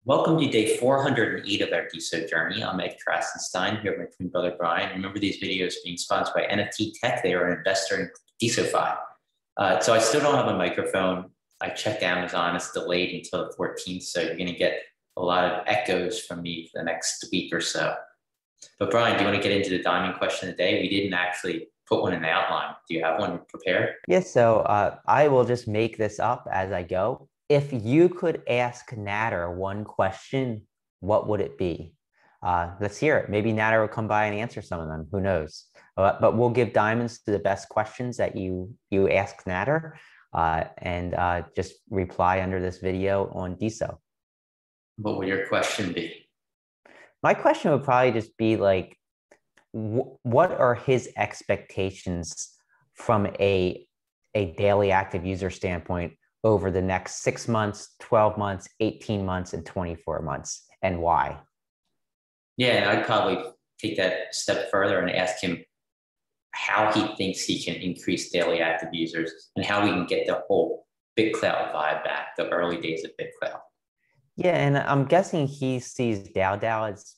Welcome to day 408 of our DSO journey. I'm Ed Krasenstein here with my twin brother Brian. Remember, these videos being sponsored by NFT Tech. They are an investor in DSOFi. So I still don't have a microphone. I checked Amazon. It's delayed until the 14th. So you're going to get a lot of echoes from me for the next week or so. But Brian, do you want to get into the diamond question of the day? We didn't actually put one in the outline. Do you have one prepared? Yes, so I will just make this up as I go. If you could ask Natter one question, what would it be? Let's hear it. Maybe Natter will come by and answer some of them. Who knows? But we'll give diamonds to the best questions that you ask Natter, and just reply under this video on DSO. What would your question be? My question would probably just be like, what are his expectations from a daily active user standpoint over the next 6 months, 12 months, 18 months, and 24 months, and why? Yeah, and I'd probably take that step further and ask him how he thinks he can increase daily active users and how we can get the whole BitCloud vibe back, the early days of BitCloud. Yeah, and I'm guessing he sees DAO as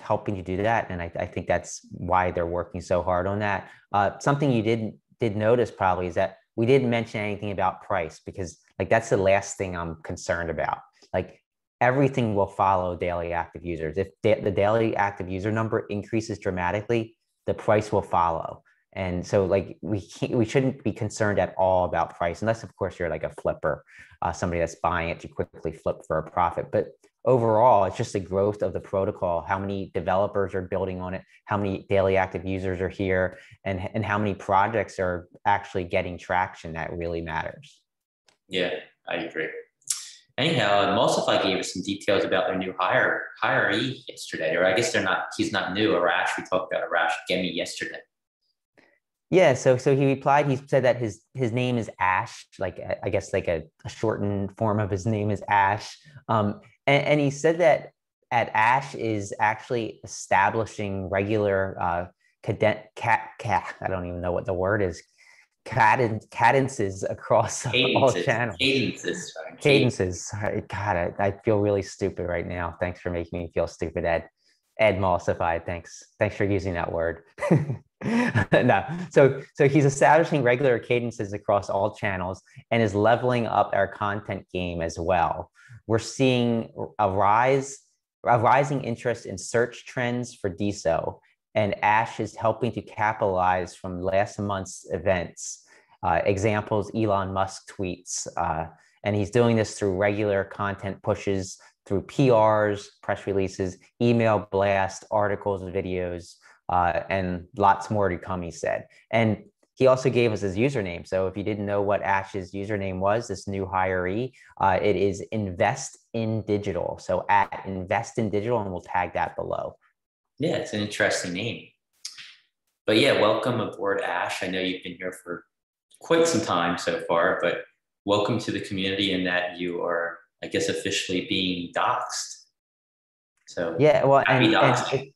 helping to do that, and I think that's why they're working so hard on that. Something you did notice probably is that we didn't mention anything about price, because like that's the last thing I'm concerned about. Like everything will follow daily active users. If the daily active user number increases dramatically, the price will follow. And so like we shouldn't be concerned at all about price, unless of course you're like a flipper, somebody that's buying it to quickly flip for a profit. But overall, it's just the growth of the protocol, how many developers are building on it, how many daily active users are here, and how many projects are actually getting traction that really matters. Yeah, I agree. Anyhow, Mulsify gave us some details about their new hiree yesterday, or I guess he's not new. Arash, we talked about Arash Gemi yesterday. Yeah, so he replied, he said that his name is Ash, like I guess like a shortened form of his name is Ash. And he said that at Ash is actually establishing regular I don't even know what the word is, cadences across all channels. Cadences. God, I feel really stupid right now. Thanks for making me feel stupid, Ed. Ed Mulsified. Thanks for using that word. No, so he's establishing regular cadences across all channels and is leveling up our content game as well. We're seeing a rising interest in search trends for DSO, and Ash is helping to capitalize from last month's events. Examples, Elon Musk tweets, and he's doing this through regular content pushes, through PRs, press releases, email blast, articles, videos, and lots more to come, he said. And he also gave us his username. So if you didn't know what Ash's username was, this new hiree, it is Invest in Digital. So at Invest in Digital, and we'll tag that below. Yeah, it's an interesting name. But yeah, welcome aboard, Ash. I know you've been here for quite some time so far, but welcome to the community in that you are, I guess, officially being doxxed. So yeah, well, and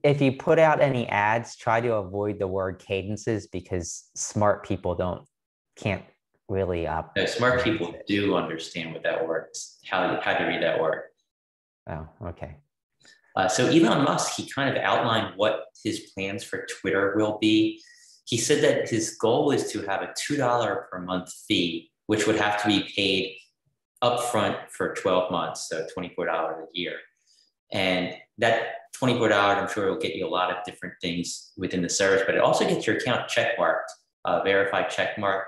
if you put out any ads, try to avoid the word cadences, because smart people can't really. No, smart people do understand what that word is, how to read that word. Oh, okay. So Elon Musk, he kind of outlined what his plans for Twitter will be. He said that his goal is to have a $2 per month fee, which would have to be paid upfront for 12 months, so $24 a year. And that $24, I'm sure, will get you a lot of different things within the service, but it also gets your account checkmarked, verified checkmarked.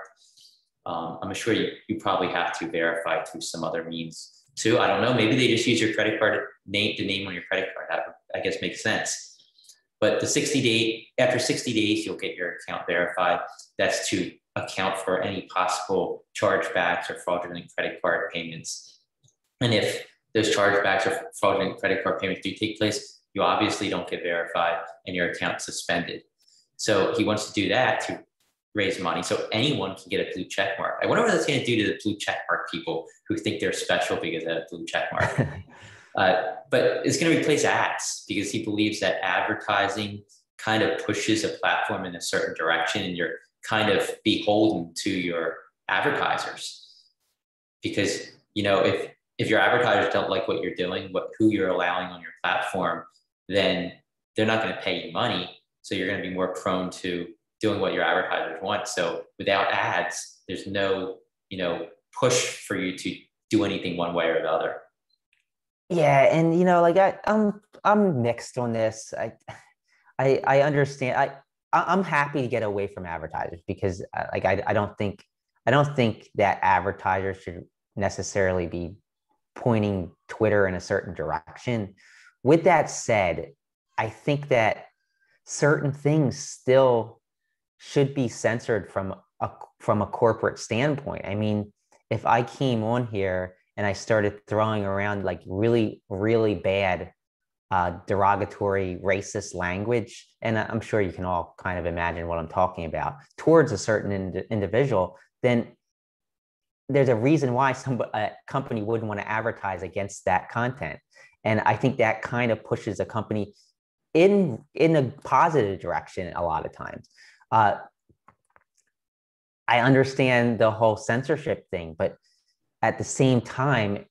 I'm sure you probably have to verify through some other means too. I don't know. Maybe they just use your credit card name, the name on your credit card. That I guess makes sense. But after 60 days, you'll get your account verified. That's to account for any possible chargebacks or fraudulent credit card payments. And if those chargebacks or fraudulent credit card payments do take place, you obviously don't get verified and your account suspended. So he wants to do that to raise money so anyone can get a blue check mark. I wonder what that's going to do to the blue check mark people who think they're special because they have a blue check mark. But it's going to replace ads, because he believes that advertising kind of pushes a platform in a certain direction, and you're kind of beholden to your advertisers. Because, you know, if your advertisers don't like what you're doing, who you're allowing on your platform, then they're not going to pay you money. So you're going to be more prone to doing what your advertisers want. So without ads, there's no, push for you to do anything one way or the other. Yeah, and like I'm mixed on this. I understand. I'm happy to get away from advertisers because I don't think that advertisers should necessarily be pointing Twitter in a certain direction. With that said, I think that certain things still should be censored from a corporate standpoint. I mean, if I came on here and I started throwing around like really, really bad derogatory racist language, and I'm sure you can all kind of imagine what I'm talking about, towards a certain individual, then there's a reason why a company wouldn't want to advertise against that content. And I think that kind of pushes a company in a positive direction a lot of times. I understand the whole censorship thing, but at the same time,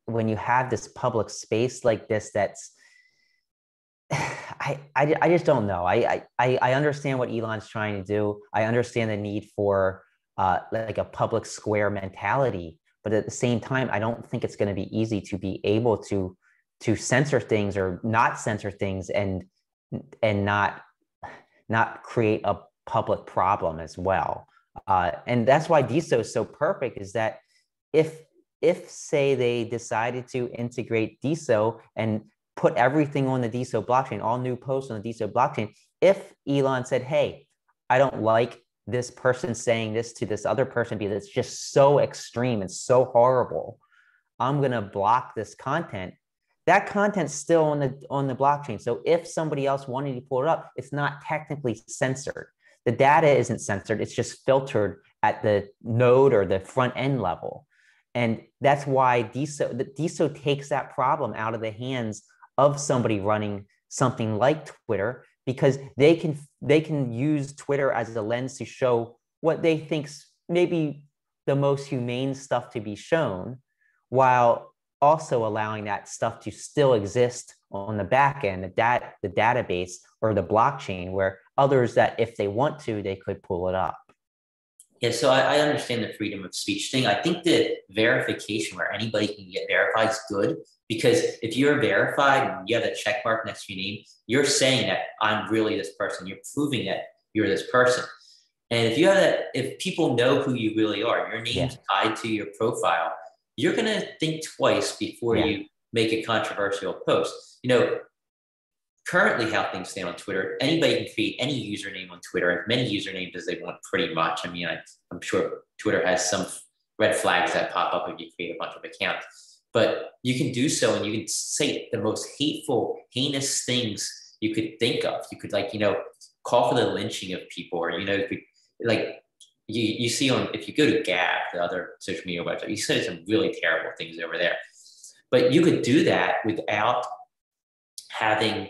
when you have this public space like this, that's I just don't know. I understand what Elon's trying to do. I understand the need for like a public square mentality, but at the same time, I don't think it's going to be easy to be able to censor things or not censor things and not create a public problem as well. And that's why DISO is so perfect, is that if say they decided to integrate DISO and put everything on the DISO blockchain, all new posts on the DISO blockchain, if Elon said, hey, I don't like this person saying this to this other person because it's just so extreme and so horrible, I'm going to block this content. That content's still on the blockchain. So if somebody else wanted to pull it up, it's not technically censored. The data isn't censored. It's just filtered at the node or the front end level. And that's why DISO takes that problem out of the hands of somebody running something like Twitter, because they can use Twitter as a lens to show what they think's maybe the most humane stuff to be shown, while also allowing that stuff to still exist on the back end, the database or the blockchain, where others that if they want to, they could pull it up. Yeah, so I understand the freedom of speech thing. I think that verification, where anybody can get verified, is good, because if you're verified and you have a check mark next to your name, you're saying that I'm really this person. You're proving that you're this person. And if you have that, if people know who you really are, your name's tied to your profile, you're gonna think twice before you make a controversial post. Currently how things stand on Twitter, anybody can create any username on Twitter, as many usernames as they want, pretty much. I mean, I'm sure Twitter has some red flags that pop up if you create a bunch of accounts, but you can do so and you can say the most hateful, heinous things you could think of. You could call for the lynching of people, or, you could you see on, if you go to Gab, the other social media website, you see some really terrible things over there. But you could do that without having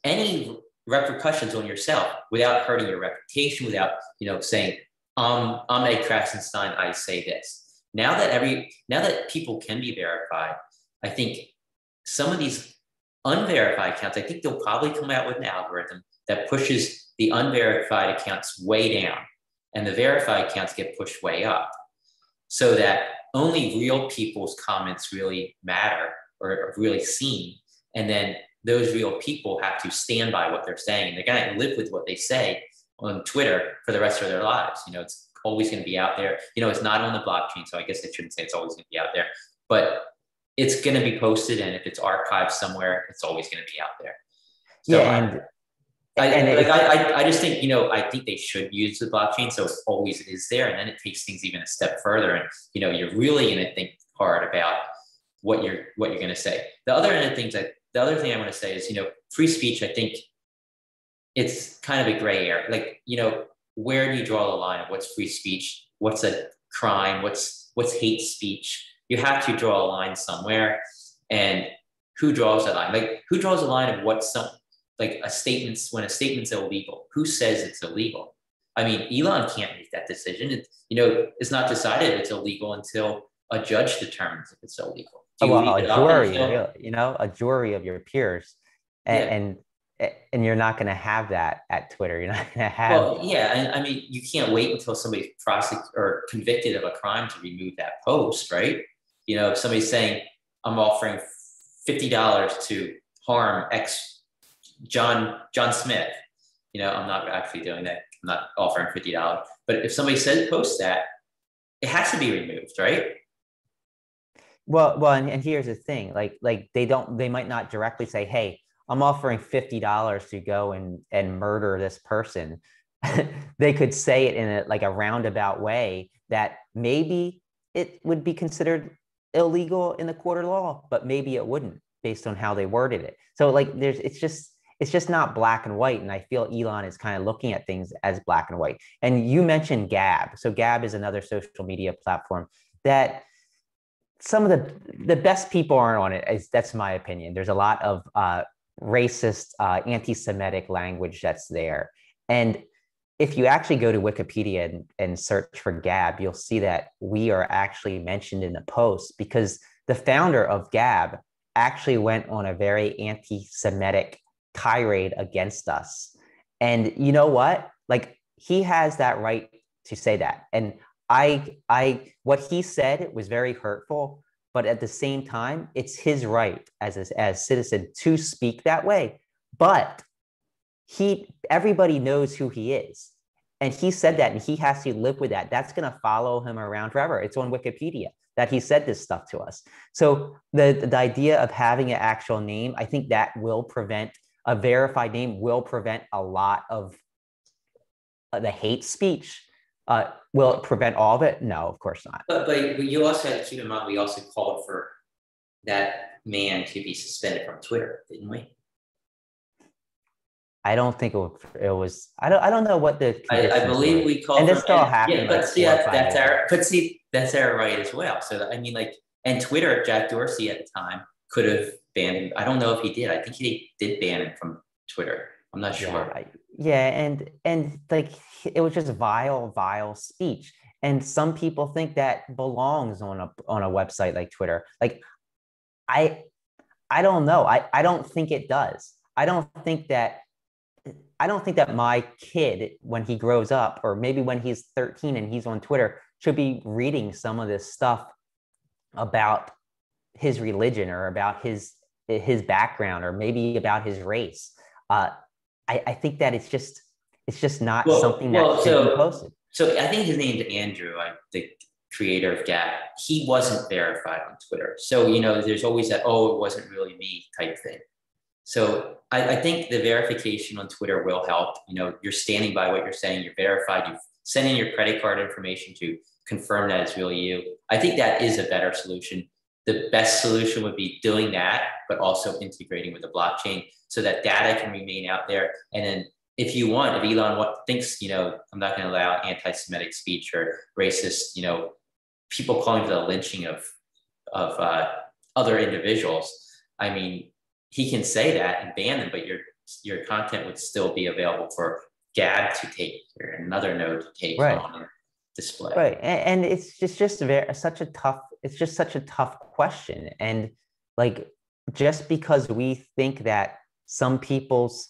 any repercussions on yourself, without hurting your reputation, without saying, I'm Ed Krasenstein, I say this. Now that people can be verified, I think some of these unverified accounts, I think they'll probably come out with an algorithm that pushes the unverified accounts way down, and the verified accounts get pushed way up, so that only real people's comments really matter or are really seen. And then those real people have to stand by what they're saying. They're going to live with what they say on Twitter for the rest of their lives. It's always going to be out there. It's not on the blockchain, so I guess I shouldn't say it's always going to be out there, but it's going to be posted. And if it's archived somewhere, it's always going to be out there. So I just think, I think they should use the blockchain, so it always is there. And then it takes things even a step further. And, you're really going to think hard about what you're going to say. The other thing I want to say is, free speech, I think it's kind of a gray area. Where do you draw the line of what's free speech? What's a crime? What's hate speech? You have to draw a line somewhere. And who draws that line? Who draws a line of what's when a statement's illegal? Who says it's illegal? I mean, Elon can't make that decision. It's not decided it's illegal until a judge determines if it's illegal. Do you leave A it up jury, until? really, a jury of your peers, Yeah. and and you're not going to have that at Twitter. You're not going to have. Well, yeah, and I mean, you can't wait until somebody's prosecuted or convicted of a crime to remove that post, right? If somebody's saying, "I'm offering $50 to harm X John Smith," I'm not actually doing that. I'm not offering $50, but if somebody says post that, it has to be removed, right? And here's the thing, like they might not directly say, "Hey, I'm offering $50 to go and murder this person." They could say it in a roundabout way that maybe it would be considered illegal in the court of law, but maybe it wouldn't based on how they worded it. So it's just not black and white. And I feel Elon is kind of looking at things as black and white. And you mentioned Gab. So Gab is another social media platform that some of the best people aren't on it. That's my opinion. There's a lot of racist, anti-Semitic language that's there. And if you actually go to Wikipedia and search for Gab, you'll see that we are actually mentioned in the post because the founder of Gab actually went on a very anti-Semitic tirade against us. And you know what? Like, he has that right to say that. And what he said was very hurtful, but at the same time, it's his right as a citizen to speak that way. But everybody knows who he is. And he said that, and he has to live with that. That's going to follow him around forever. It's on Wikipedia that he said this stuff to us. So the idea of having an actual name, I think that will prevent a verified name, will prevent a lot of the hate speech. Will it prevent all of it? No, of course not. But you also had to keep in mind, we also called for that man to be suspended from Twitter, didn't we? I don't think it was. I don't know what the conditions I believe were. we called And for, this still happened yeah, but like see, 4 or 5 years ago. that's our right as well. So I mean, like, and Twitter, Jack Dorsey at the time could have banned him. I don't know if he did. I think he did ban him from Twitter. I'm not Yeah, sure. yeah, and like it was just vile speech. And some people think that belongs on a website like Twitter. Like I I don't know. I don't think it does. I don't think that my kid, when he grows up, or maybe when he's 13 and he's on Twitter, should be reading some of this stuff about his religion or about his background or maybe about his race. Uh, I think that it's just not Well, something that well, should be so posted. so I think his name's Andrew, like the creator of Gab. He wasn't verified on Twitter, so there's always that, oh, it wasn't really me type thing. So I think the verification on Twitter will help. You're standing by what you're saying. You're verified. You've sent in your credit card information to confirm that it's really you. I think that is a better solution. The best solution would be doing that, but also integrating with the blockchain so that data can remain out there. And then if you want, if Elon thinks, I'm not going to allow anti-Semitic speech or racist, people calling for the lynching of other individuals. I mean, he can say that and ban them, but your content would still be available for Gab to take or another node to take Right. on and display. Right. And it's just such a tough question. And like, just because we think that some people's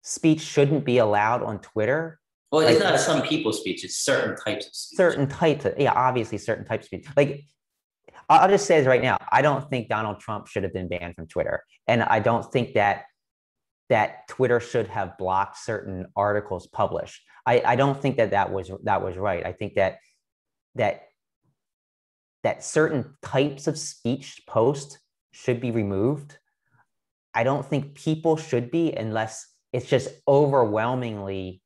speech shouldn't be allowed on Twitter, Well, it's like not some people's speech; it's certain types of speech. yeah, obviously certain types of speech. Like, I'll just say this right now. I don't think Donald Trump should have been banned from Twitter. And I don't think that Twitter should have blocked certain articles published. I don't think that was right. I think that certain types of speech posts should be removed. I don't think people should be, unless it's just overwhelmingly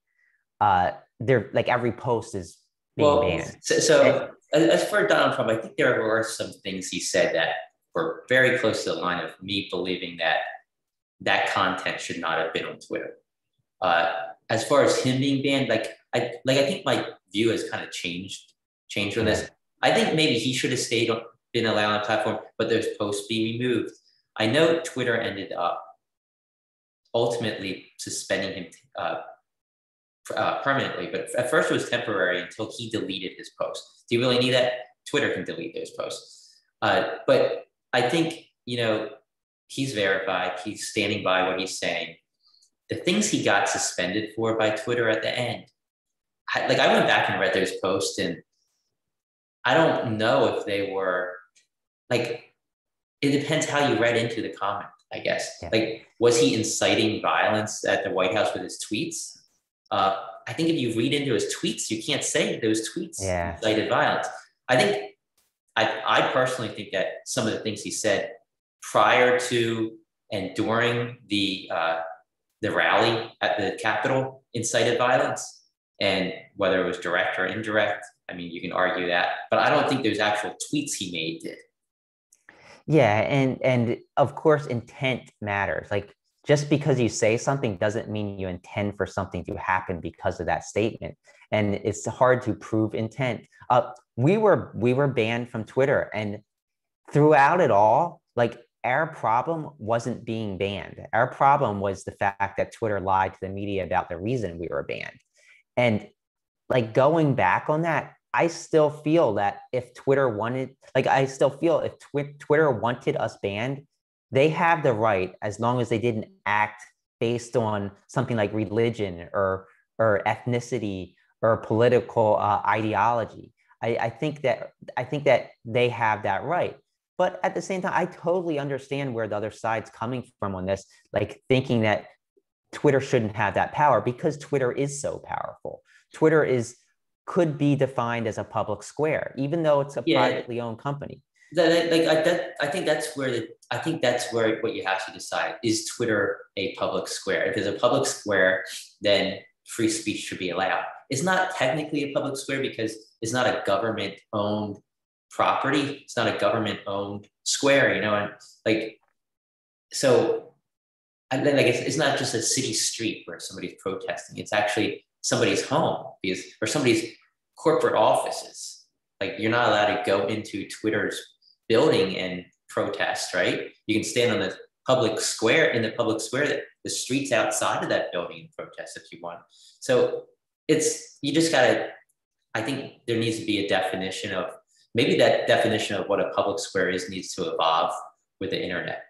they're like every post is being banned. So as for Donald Trump, I think there were some things he said that were very close to the line of me believing that content should not have been on Twitter. As far as him being banned, I think my view has kind of changed on this. I think maybe he should have been allowed on the platform, but those posts be removed. I know Twitter ended up ultimately suspending him permanently, but at first it was temporary until he deleted his post. Do you really need that? Twitter can delete those posts. But I think, he's verified. He's standing by what he's saying. The things he got suspended for by Twitter at the end, I went back and read those posts, and I don't know if they were like, it depends how you read into the comment, I guess. Yeah. Like, was he inciting violence at the White House with his tweets? I think if you read into his tweets, you can't say those tweets Yeah. incited violence. I think, I personally think that some of the things he said prior to and during the rally at the Capitol incited violence, and whether it was direct or indirect, I mean, you can argue that, but I don't think those actual tweets he made did. Yeah, and of course intent matters. Like just because you say something doesn't mean you intend for something to happen because of that statement. And it's hard to prove intent. We were banned from Twitter, and throughout it all, like our problem wasn't being banned. Our problem was the fact that Twitter lied to the media about the reason we were banned. And like going back on that, I still feel that if Twitter wanted, like I still feel if Twitter wanted us banned, they have the right, as long as they didn't act based on something like religion or ethnicity or political ideology. I think that they have that right. But at the same time, I totally understand where the other side's coming from on this, like thinking that Twitter shouldn't have that power because Twitter is so powerful. Twitter could be defined as a public square, even though it's a privately owned company. I think that's where what you have to decide: is Twitter a public square? If it's a public square, then free speech should be allowed. It's not technically a public square because it's not a government-owned property. It's not a government-owned square, and like so. And then it's not just a city street where somebody's protesting. It's actually somebody's home or somebody's corporate offices. Like you're not allowed to go into Twitter's building and protest, right? You can stand on the public square the streets outside of that building and protest if you want. So you just gotta, I think there needs to be a definition of, maybe that definition of what a public square is needs to evolve with the internet.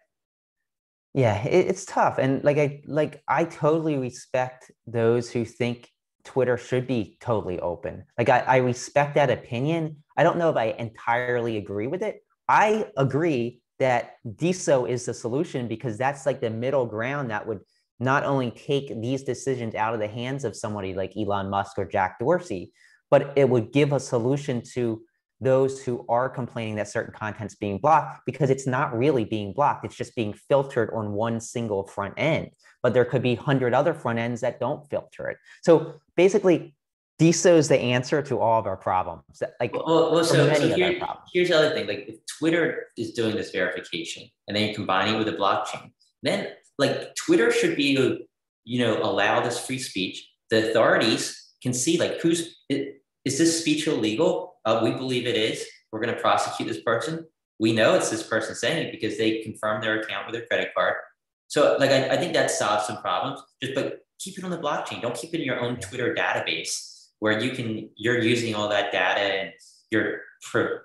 Yeah, it's tough. And I totally respect those who think Twitter should be totally open. Like I respect that opinion. I don't know if I entirely agree with it. I agree that DISO is the solution because that's like the middle ground that would not only take these decisions out of the hands of somebody like Elon Musk or Jack Dorsey, but it would give a solution to those who are complaining that certain content's being blocked, because it's not really being blocked. It's just being filtered on one single front end, but there could be 100 other front ends that don't filter it. So basically, DISO is the answer to all of our problems. Here's the other thing. Like if Twitter is doing this verification and then you're combining it with a blockchain, then like Twitter should be, allow this free speech. The authorities can see like is this speech illegal? We believe it is. We're going to prosecute this person. We know it's this person saying it because they confirmed their account with their credit card. So I think that solves some problems. But keep it on the blockchain. Don't keep it in your own Twitter database where you're using all that data and you're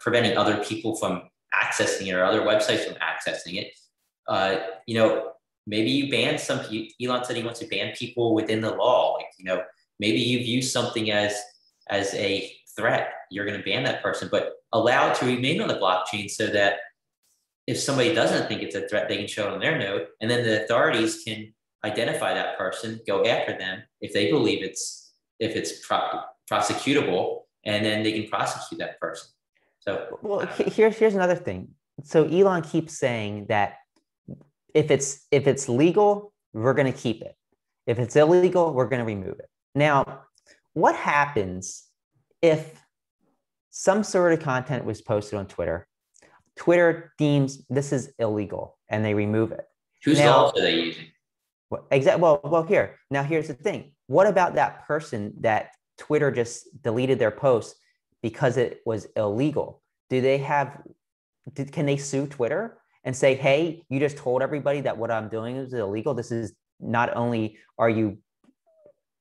preventing other people from accessing it or other websites from accessing it. Maybe you ban some. Elon said he wants to ban people within the law. Maybe you view something as a threat, you're going to ban that person, but allow it to remain on the blockchain so that if somebody doesn't think it's a threat, they can show it on their node, and then the authorities can identify that person, go after them if they believe it's prosecutable, and then they can prosecute that person. So, well, here's another thing. So Elon keeps saying that if it's legal, we're going to keep it. If it's illegal, we're going to remove it. Now, what happens if some sort of content was posted on Twitter, Twitter deems this is illegal and they remove it? Whose laws are they using? Here's the thing. What about that person that Twitter just deleted their post because it was illegal? Can they sue Twitter and say, hey, you just told everybody that what I'm doing is illegal? This is not only are you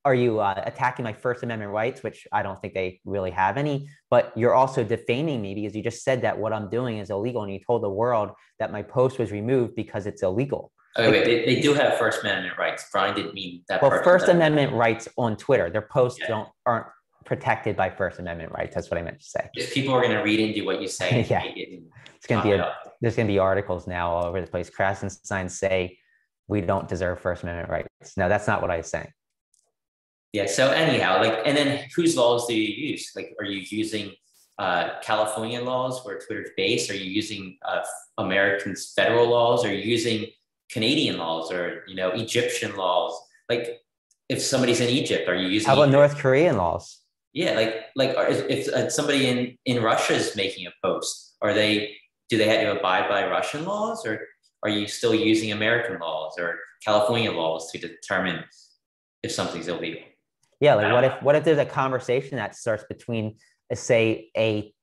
are you attacking my First Amendment rights, which I don't think they really have any, but you're also defaming me because you just said that what I'm doing is illegal and you told the world that my post was removed because it's illegal. Oh, wait, they do have First Amendment rights. Brian didn't mean that Well, person. First Amendment rights on Twitter, their posts Yeah. aren't protected by First Amendment rights. That's what I meant to say. If people are going to read into what you say, Yeah. It's going to be there's going to be articles now all over the place. Krassen signs say we don't deserve First Amendment rights. No, that's not what I was saying. Yeah. So anyhow, like, and then whose laws do you use? Like, are you using California laws where Twitter's based? Are you using Americans' federal laws? Are you using Canadian laws or Egyptian laws? Like, if somebody's in Egypt, are you using? How about North Korean laws? Yeah, like if somebody in Russia is making a post, do they have to abide by Russian laws, or are you still using American laws or California laws to determine if something's illegal? Yeah, like what if there's a conversation that starts between, say,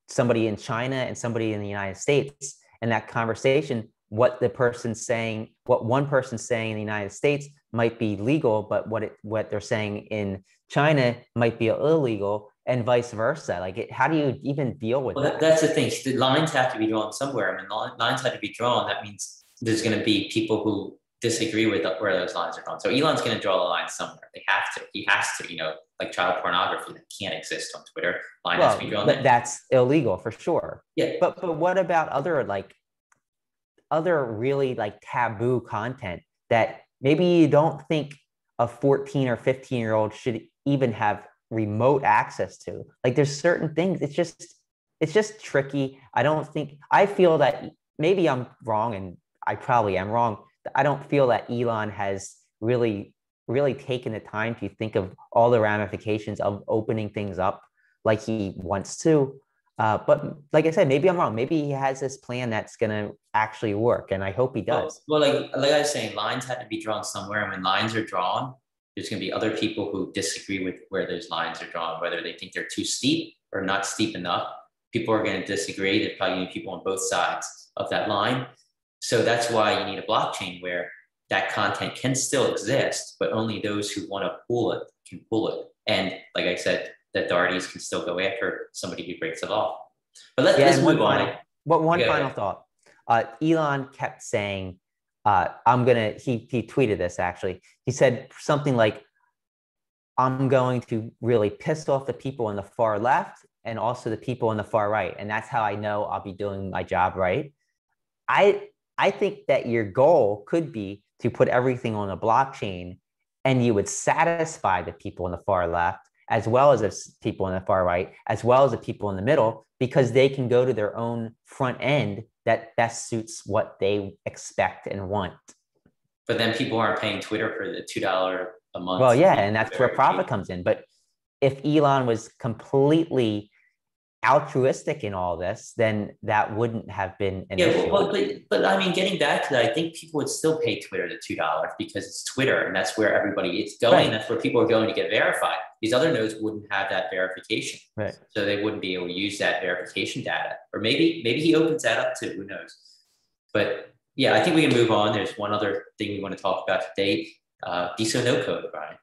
somebody in China and somebody in the United States, and that conversation, what one person's saying in the United States might be legal, but what they're saying in China might be illegal, and vice versa. Like, how do you even deal with that? That's the thing. The lines have to be drawn somewhere. I mean, lines have to be drawn. That means there's going to be people who disagree with where those lines are drawn. So Elon's going to draw the line somewhere. They have to. He has to. Like child pornography that can't exist on Twitter. Line has to be drawn. But that's illegal for sure. Yeah. But what about other really like taboo content that maybe you don't think a 14 or 15-year-old should even have remote access to? Like, there's certain things, it's just tricky. I feel that maybe I'm wrong, and I probably am wrong. I don't feel that Elon has really taken the time to think of all the ramifications of opening things up like he wants to. But like I said, maybe I'm wrong. Maybe he has this plan that's going to actually work, and I hope he does. Well, like I was saying, lines have to be drawn somewhere. And when lines are drawn, there's going to be other people who disagree with where those lines are drawn, whether they think they're too steep or not steep enough. People are going to disagree. There's probably going to be people on both sides of that line. So that's why you need a blockchain where that content can still exist, but only those who want to pull it can pull it. And like I said, the authorities can still go after somebody who breaks the law. But let's move on. One final thought. Elon kept saying, he tweeted this actually. He said something like, I'm going to really piss off the people on the far left and also the people on the far right. And that's how I know I'll be doing my job right. I think that your goal could be to put everything on a blockchain, and you would satisfy the people on the far left, as well as the people on the far right, as well as the people in the middle, because they can go to their own front end that best suits what they expect and want. But then people aren't paying Twitter for the $2 a month. Well, yeah, and that's where profit comes in. But if Elon was completely altruistic in all this, then that wouldn't have been an issue. Well, but I mean, getting back to that, I think people would still pay Twitter the $2 because it's Twitter, and that's where everybody is going. Right. That's where people are going to get verified. These other nodes wouldn't have that verification, right? So they wouldn't be able to use that verification data, or maybe he opens that up too. Who knows? But yeah, I think we can move on. There's one other thing we want to talk about today: DeSo no code, Brian.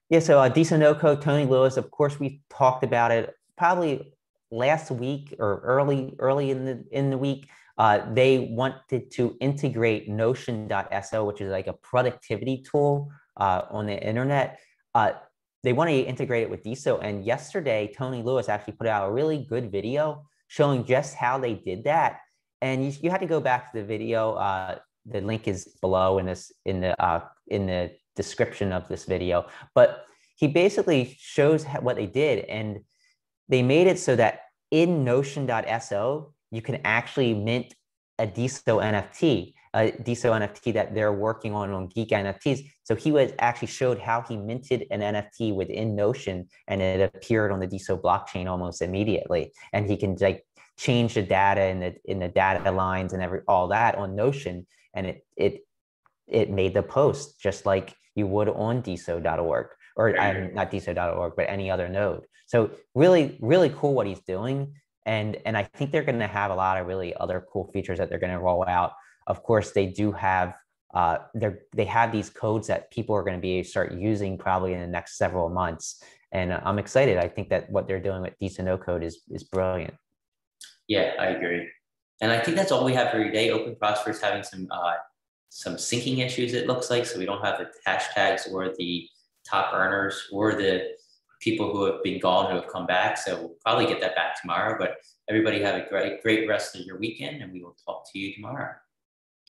Yeah, so DeSo no code, Tony Lewis. Of course, we talked about it probably last week or early in the week. They wanted to integrate Notion.so, which is like a productivity tool on the internet. They want to integrate it with DeSo. And yesterday, Tony Lewis actually put out a really good video showing just how they did that. And you had to go back to the video. The link is below in the description of this video. But he basically shows what they did, and they made it so that in Notion.so, you can actually mint a DeSo NFT that they're working on Geek NFTs. So he actually showed how he minted an NFT within Notion, and it appeared on the DeSo blockchain almost immediately. And he can like change the data in the data lines and all that on Notion, and it made the post just like you would on DeSo.org. Or not DeSo.org, but any other node. So really, really cool what he's doing. And I think they're going to have a lot of really other cool features that they're going to roll out. Of course, they do have they have these codes that people are going to be start using probably in the next several months. And I'm excited. I think that what they're doing with decent no code is brilliant. Yeah, I agree. And I think that's all we have for today. Open Prosper is having some syncing issues, it looks like. So we don't have the hashtags or the top earners or the people who have been gone who have come back. So we'll probably get that back tomorrow. But everybody have a great rest of your weekend, and we will talk to you tomorrow.